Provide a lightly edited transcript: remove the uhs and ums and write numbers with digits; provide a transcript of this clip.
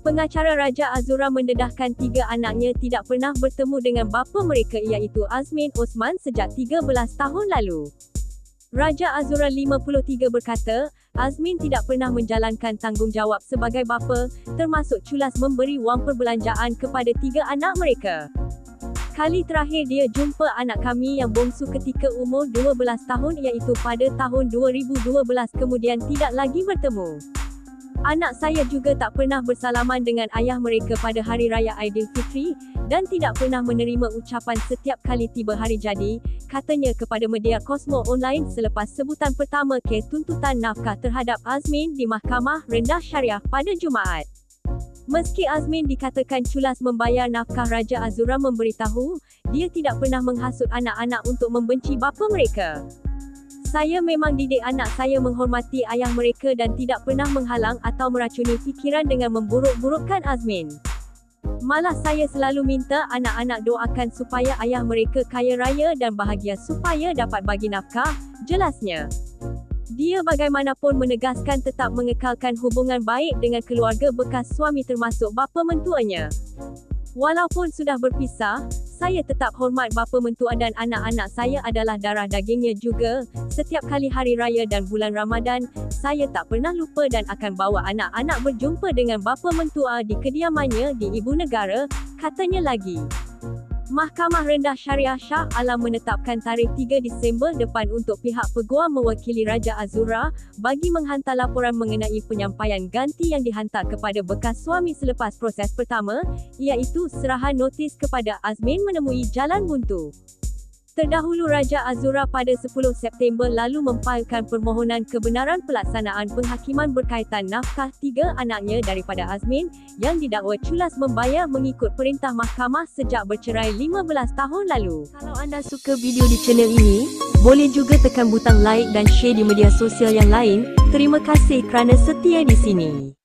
Pengacara Raja Azura mendedahkan 3 anaknya tidak pernah bertemu dengan bapa mereka iaitu Azmin Osman sejak 13 tahun lalu. Raja Azura 53 berkata, Azmin tidak pernah menjalankan tanggungjawab sebagai bapa, termasuk culas memberi wang perbelanjaan kepada 3 anak mereka. Kali terakhir dia jumpa anak kami yang bongsu ketika umur 12 tahun iaitu pada tahun 2012 kemudian tidak lagi bertemu. Anak saya juga tak pernah bersalaman dengan ayah mereka pada Hari Raya Aidilfitri dan tidak pernah menerima ucapan setiap kali tiba hari jadi, katanya kepada media Cosmo Online selepas sebutan pertama kes tuntutan nafkah terhadap Azmin di Mahkamah Rendah Syariah pada Jumaat. Meski Azmin dikatakan culas membayar nafkah, Raja Azura memberitahu, dia tidak pernah menghasut anak-anak untuk membenci bapa mereka. Saya memang didik anak saya menghormati ayah mereka dan tidak pernah menghalang atau meracuni fikiran dengan memburuk-burukkan Azmin. Malah saya selalu minta anak-anak doakan supaya ayah mereka kaya raya dan bahagia supaya dapat bagi nafkah, jelasnya. Dia bagaimanapun menegaskan tetap mengekalkan hubungan baik dengan keluarga bekas suami termasuk bapa mentuanya. Walaupun sudah berpisah, saya tetap hormat bapa mentua dan anak-anak saya adalah darah dagingnya juga. Setiap kali hari raya dan bulan Ramadan, saya tak pernah lupa dan akan bawa anak-anak berjumpa dengan bapa mentua di kediamannya di ibu negara, katanya lagi. Mahkamah Rendah Syariah Shah Alam menetapkan tarikh 3 Disember depan untuk pihak peguam mewakili Raja Azura bagi menghantar laporan mengenai penyampaian ganti yang dihantar kepada bekas suami selepas proses pertama, iaitu serahan notis kepada Azmin menemui jalan buntu. Terdahulu Raja Azura pada 10 September lalu mempailkan permohonan kebenaran pelaksanaan penghakiman berkaitan nafkah 3 anaknya daripada Azmin yang didakwa culas membayar mengikut perintah mahkamah sejak bercerai 15 tahun lalu. Kalau anda suka video di channel ini, boleh juga tekan butang like dan share di media sosial yang lain. Terima kasih kerana setia di sini.